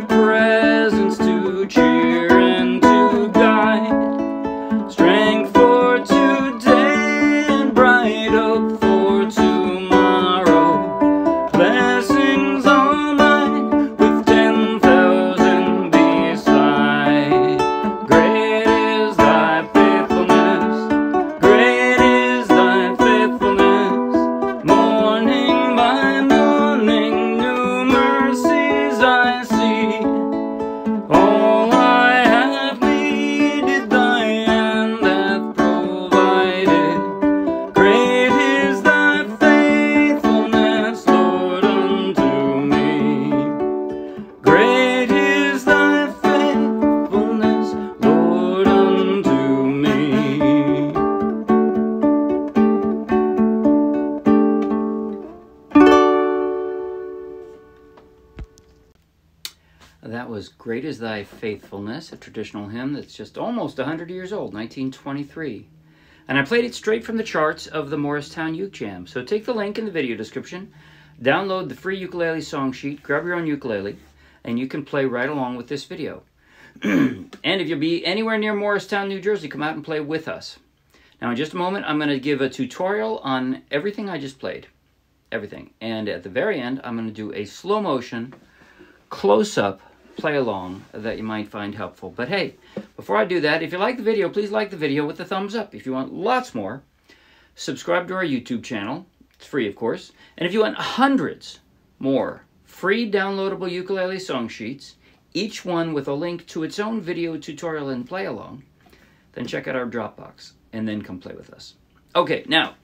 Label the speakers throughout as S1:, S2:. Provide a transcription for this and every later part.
S1: presence to cheer and to guide, strength for today and bright hope for tomorrow, blessings all mine with 10,000 beside. Great is thy faithfulness, great is thy faithfulness, morning by morning new mercies I see. All I have needed thy hand hath provided. Great is thy faithfulness, Lord, unto me. Great is thy faithfulness, Lord, unto me. That was Great is Thy Faithfulness, a traditional hymn that's just almost 100 years old, 1923. And I played it straight from the charts of the Morristown Uke Jam. So take the link in the video description, download the free ukulele song sheet, grab your own ukulele, and you can play right along with this video. And if you'll be anywhere near Morristown, New Jersey, come out and play with us. Now in just a moment, I'm going to give a tutorial on everything I just played. Everything. And at the very end, I'm going to do a slow motion, close-up play along that you might find helpful. But hey, before I do that, if you like the video, please like the video with a thumbs up. If you want lots more, subscribe to our YouTube channel. It's free, of course. And if you want hundreds more free downloadable ukulele song sheets, each one with a link to its own video tutorial and play along, then check out our Dropbox and then come play with us. Okay, now,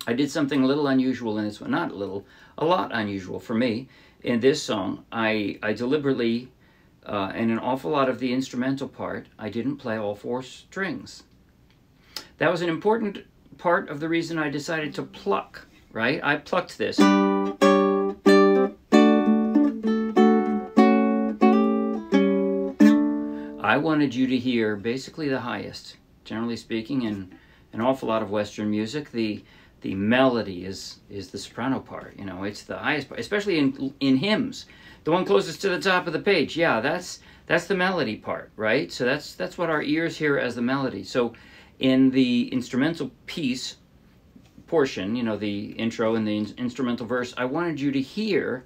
S1: I did something a little unusual in this one. Not a little, a lot unusual for me. In this song, I deliberately, in an awful lot of the instrumental part, I didn't play all 4 strings. That was an important part of the reason I decided to pluck, right? I plucked this. I wanted you to hear basically the highest. Generally speaking, in an awful lot of Western music, the melody is the soprano part. You know, it's the highest part, especially in hymns. The one closest to the top of the page, yeah, that's the melody part, right? So that's what our ears hear as the melody. So in the instrumental piece portion, you know, the intro and the instrumental verse, I wanted you to hear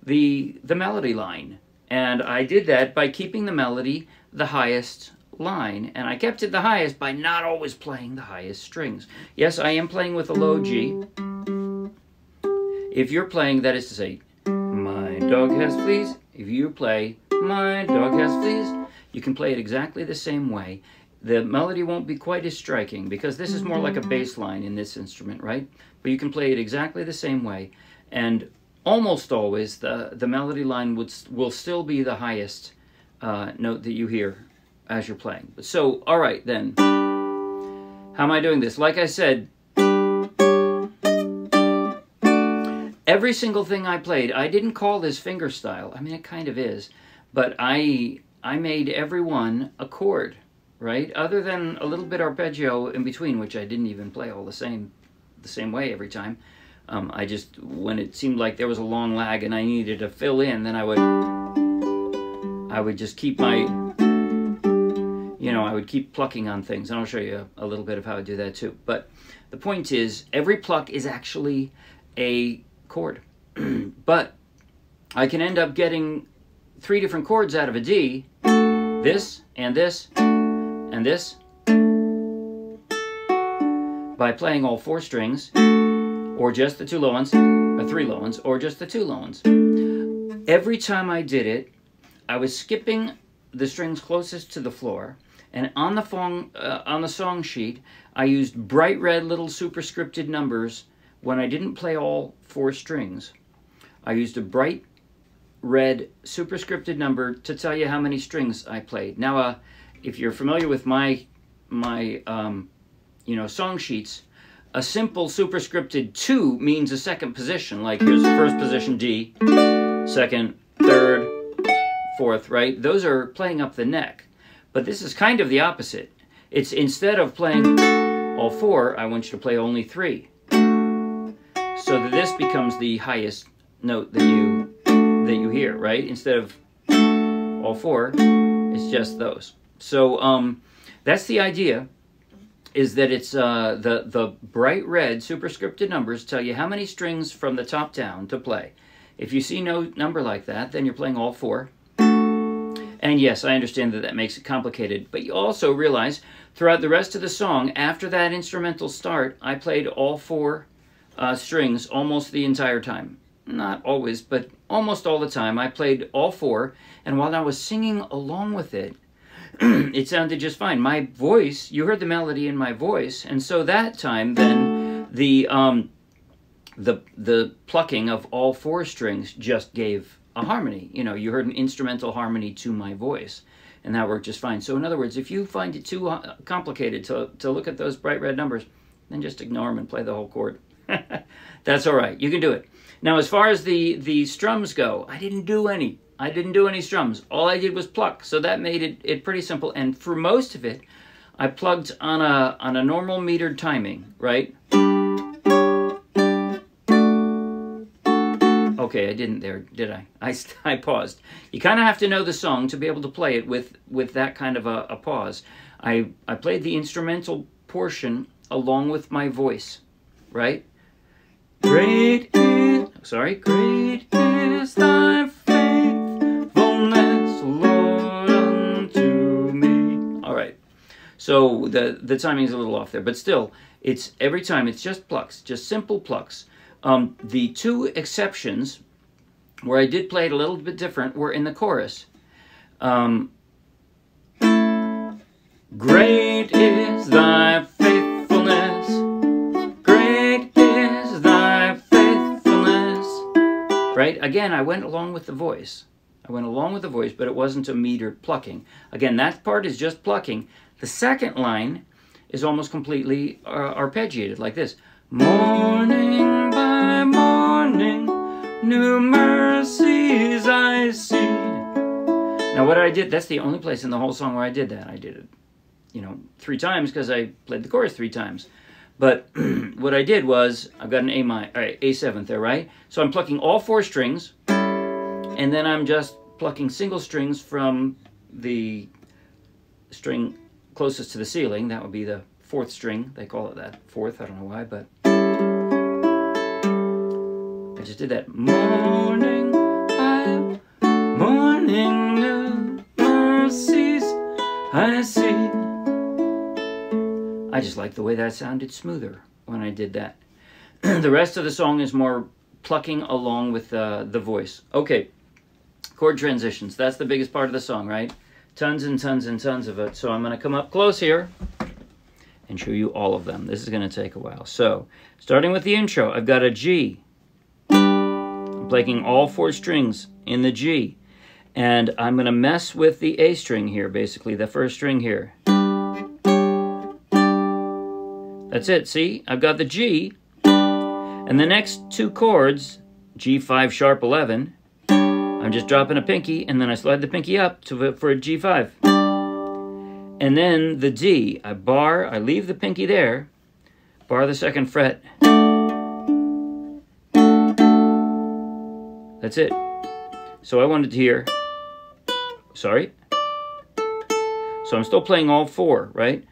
S1: the melody line. And I did that by keeping the melody the highest line, and I kept it the highest by not always playing the highest strings. Yes, I am playing with a low G. If you're playing, that is to say, my dog has fleas, if you play my dog has fleas, you can play it exactly the same way. The melody won't be quite as striking because this is more like a bass line in this instrument, right? But you can play it exactly the same way, and almost always the melody line will still be the highest note that you hear as you're playing. So, all right, then. How am I doing this? Like I said, every single thing I played, I didn't call this fingerstyle. I mean, it kind of is. But I made every one a chord, right? Other than a little bit arpeggio in between, which I didn't even play all the same way every time. I just, when it seemed like there was a long lag and I needed to fill in, then I would just keep my, you know, I would keep plucking on things. And I'll show you a little bit of how I do that too. But the point is, every pluck is actually a chord. But I can end up getting 3 different chords out of a D, this, and this, and this, by playing all 4 strings, or just the 2 low ones, or 3 low ones, or just the 2 low ones. Every time I did it, I was skipping the strings closest to the floor, and on the song sheet, I used bright red little superscripted numbers when I didn't play all 4 strings. I used a bright red superscripted number to tell you how many strings I played. Now, if you're familiar with my you know, song sheets, a simple superscripted 2 means a second position. Like here's first position D, second, third, fourth, right? Those are playing up the neck. But this is kind of the opposite. It's instead of playing all 4, I want you to play only 3. So that this becomes the highest note that you hear, right? Instead of all four, it's just those. So that's the idea, is that it's the bright red superscripted numbers tell you how many strings from the top down to play. If you see no number like that, then you're playing all four. And yes, I understand that that makes it complicated, but you also realize throughout the rest of the song, after that instrumental start, I played all four strings almost the entire time. Not always, but almost all the time. I played all four, and while I was singing along with it, it sounded just fine. My voice, you heard the melody in my voice, and so that time, then the plucking of all four strings just gave a harmony. You know, you heard an instrumental harmony to my voice, and that worked just fine. So in other words, if you find it too complicated to look at those bright red numbers, then just ignore them and play the whole chord. That's all right. You can do it. Now, as far as the strums go, I didn't do any. I didn't do any strums. All I did was pluck, so that made it pretty simple. And for most of it, I plugged on a normal metered timing, right? Okay, I didn't there, did I? I paused. You kind of have to know the song to be able to play it with that kind of a pause. I played the instrumental portion along with my voice, right? Great is thy faithfulness, Lord, unto me. All right. So the timing is a little off there, but still, it's every time it's just plucks, just simple plucks. The two exceptions where I did play it a little bit different were in the chorus. Great is thy faithfulness, great is thy faithfulness. Right? Again, I went along with the voice. I went along with the voice, but it wasn't a metered plucking. Again, that part is just plucking. The second line is almost completely arpeggiated, like this. Morning by morning, new mercies I see. Now what I did, that's the only place in the whole song where I did that. I did it, you know, 3 times because I played the chorus 3 times. But what I did was, I've got an A7 there, right? So I'm plucking all 4 strings, and then I'm just plucking single strings from the string closest to the ceiling. That would be the 4th string. They call it that. 4th, I don't know why, but I just did that. Morning by morning, new mercies I see. I just like the way that sounded smoother when I did that. The rest of the song is more plucking along with the voice. Okay, chord transitions. That's the biggest part of the song, right? Tons and tons and tons of it. So I'm going to come up close here and show you all of them. This is going to take a while. So, starting with the intro, I've got a G. I'm playing all 4 strings in the G. And I'm going to mess with the A string here, basically, the first string here. That's it, see? I've got the G, and the next 2 chords, G5 sharp 11, I'm just dropping a pinky, and then I slide the pinky up for a G5. And then the D, I leave the pinky there, bar the 2nd fret. That's it. So I wanted to hear, sorry. So I'm still playing all 4, right?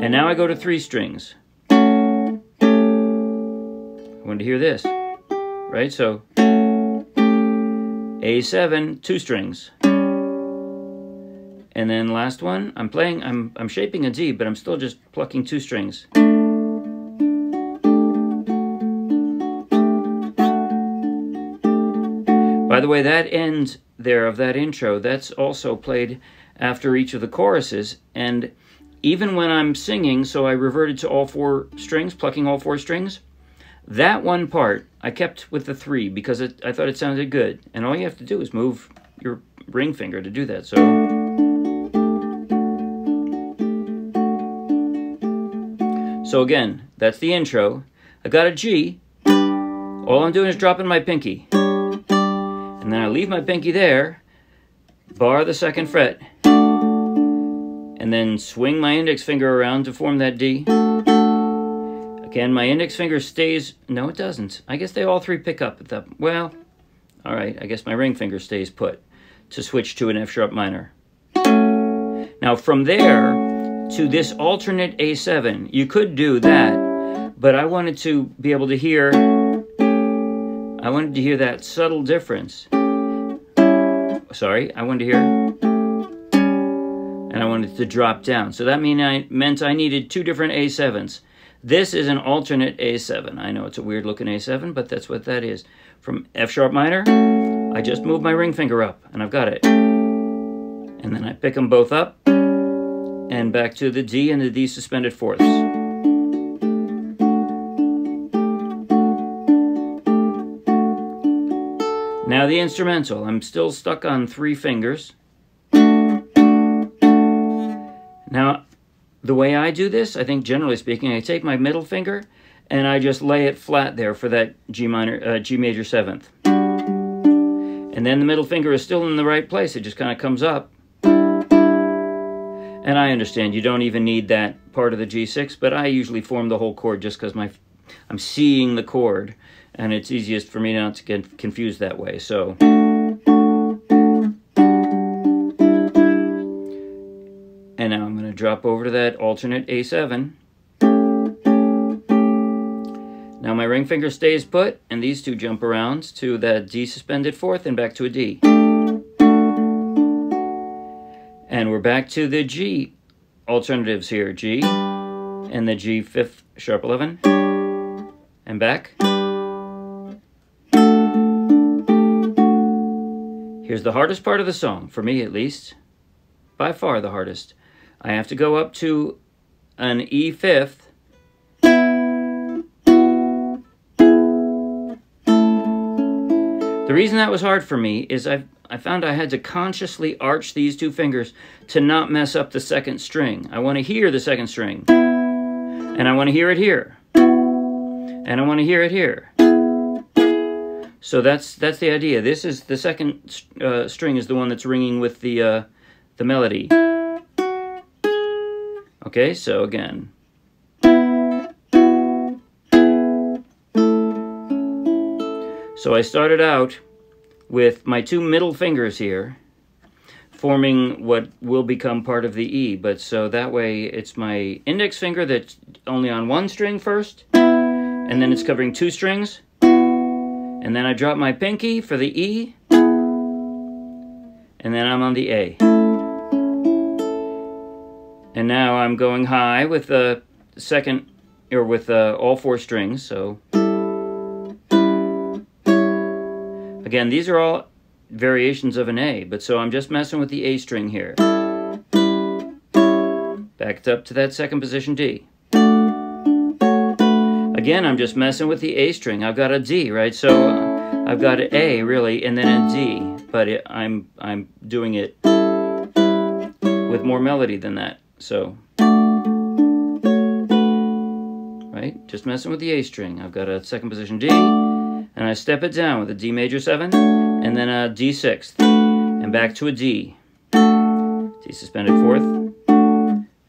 S1: And now I go to 3 strings. I want to hear this, right? So A7, 2 strings. And then last one, I'm shaping a D, but I'm still just plucking 2 strings. By the way, that end there of that intro, that's also played after each of the choruses, and even when I'm singing, so I reverted to all 4 strings, plucking all 4 strings, that one part I kept with the 3 because I thought it sounded good. And all you have to do is move your ring finger to do that. So again, that's the intro. I got a G. All I'm doing is dropping my pinky. And then I leave my pinky there, bar the 2nd fret, and then swing my index finger around to form that D. Again, my index finger stays... No, it doesn't. I guess they all 3 pick up at that... Well, All right, I guess my ring finger stays put to switch to an F sharp minor. Now from there to this alternate A7, you could do that, but I wanted to be able to hear, that subtle difference. Sorry, I wanted to hear, and I wanted to drop down. So that meant I needed two different A7s. This is an alternate A7. I know it's a weird looking A7, but that's what that is. From F sharp minor, I just move my ring finger up, and I've got it. And then I pick them both up, and back to the D and the D suspended fourths. Now the instrumental, I'm still stuck on 3 fingers. Now, the way I do this, I think generally speaking, I take my middle finger and I just lay it flat there for that G major 7th. And then the middle finger is still in the right place, it just kind of comes up. And I understand you don't even need that part of the G6, but I usually form the whole chord just because I'm seeing the chord, and it's easiest for me not to get confused that way. So, and now I'm going to drop over to that alternate A7. Now my ring finger stays put, and these two jump around to that D suspended fourth and back to a D. And we're back to the G alternatives here. G, and the G 5th sharp 11, and back. Here's the hardest part of the song, for me at least. By far the hardest. I have to go up to an E 5th. The reason that was hard for me is I found I had to consciously arch these 2 fingers to not mess up the 2nd string. I want to hear the 2nd string. And I want to hear it here. And I want to hear it here. So that's the idea. This is the 2nd string is the one that's ringing with the melody. Okay, so again. So I started out with my 2 middle fingers here, forming what will become part of the E. But so that way it's my index finger that's only on 1 string first, and then it's covering 2 strings, and then I drop my pinky for the E, and then I'm on the A. And now I'm going high with the 2nd, or with all 4 strings, so again, these are all variations of an A, but so I'm just messing with the A string here. Backed up to that 2nd position D. Again, I'm just messing with the A string. I've got a D, right? So I've got an A, really, and then a D, but I'm doing it with more melody than that, so. Right? Just messing with the A string. I've got a 2nd position D, and I step it down with a D major 7, and then a D 6th, and back to a D. D suspended 4th,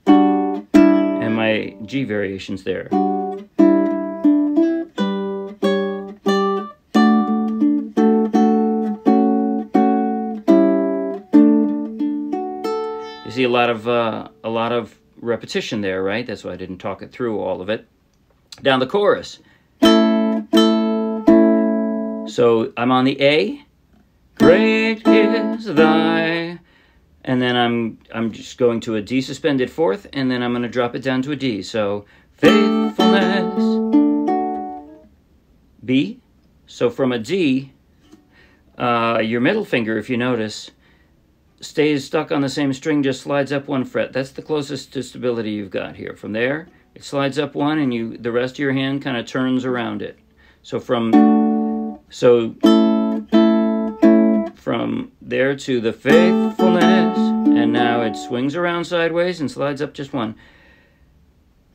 S1: and my G variations there. You see a lot of repetition there, right? That's why I didn't talk it through all of it. Down the chorus. So I'm on the A, great is thy, and then I'm just going to a D suspended 4th, and then I'm going to drop it down to a D. So faithfulness, B. So from a D, your middle finger, if you notice, stays stuck on the same string, just slides up 1 fret. That's the closest to stability you've got here. From there, it slides up 1, and the rest of your hand kind of turns around it. So from there to the faithfulness, and now it swings around sideways and slides up just 1.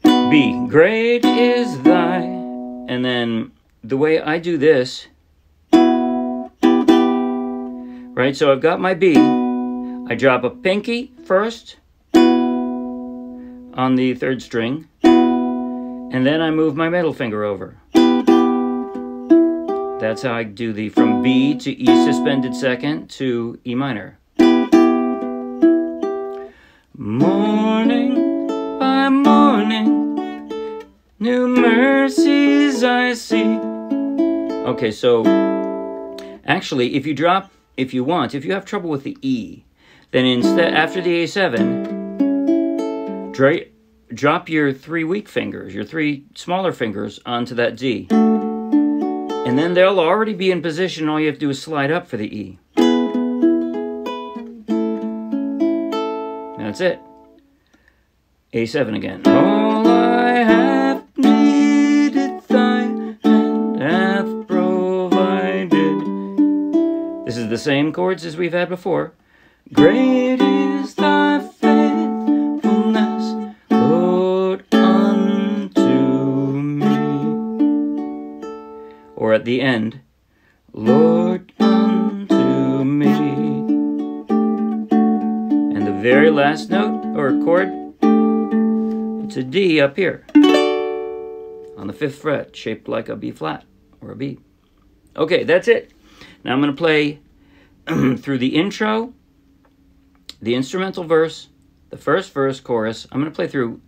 S1: B, great is thy, and then the way I do this, right, so I've got my B, I drop a pinky first on the 3rd string, and then I move my middle finger over. That's how I do the from B to E suspended second to E minor. Morning by morning, new mercies I see. Okay, so actually, if you have trouble with the E, then instead, after the A7, drop your 3 weak fingers, your 3 smaller fingers onto that D. And then they'll already be in position. All you have to do is slide up for the E. That's it. A7 again. All I have needed, thy hand hath provided. This is the same chords as we've had before. Great is thy faithfulness, Lord, unto me. Or at the end, Lord, unto me. And the very last note, or chord, it's a D up here on the 5th fret, shaped like a B flat or a B. Okay, that's it. Now I'm going to play through the intro, the instrumental verse, the first verse, chorus. I'm going to play through,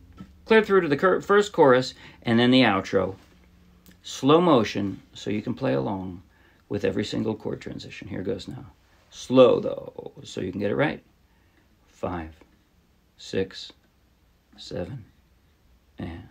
S1: clear through to the first chorus, and then the outro. Slow motion, so you can play along with every single chord transition. Here goes now. Slow, though, so you can get it right. 5, 6, 7, and...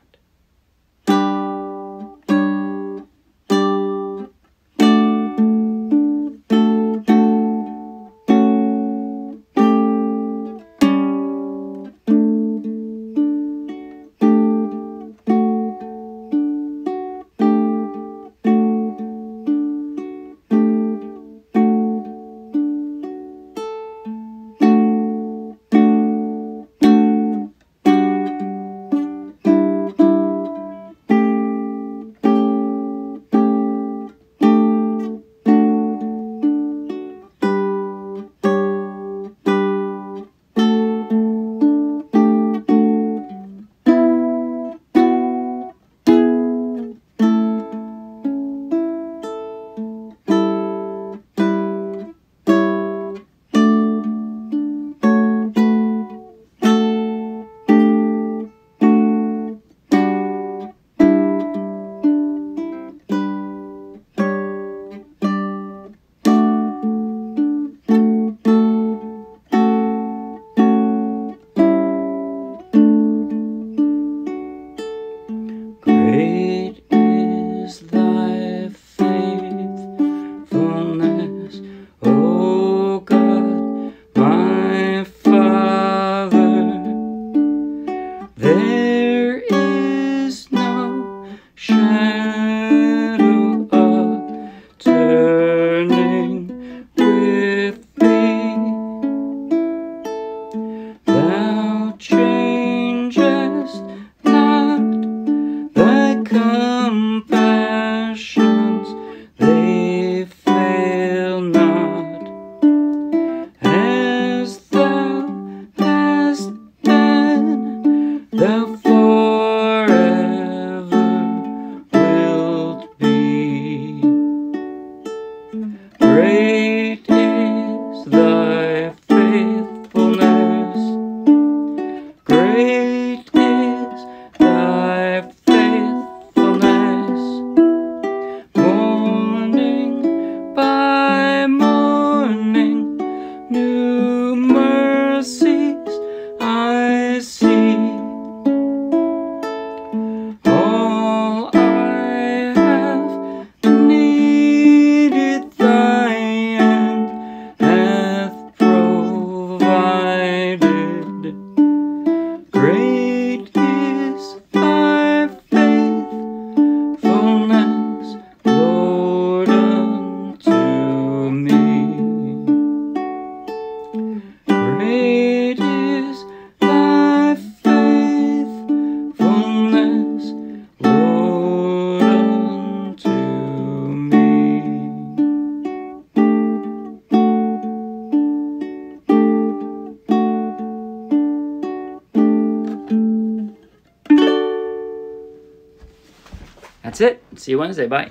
S1: That's it. See you Wednesday. Bye.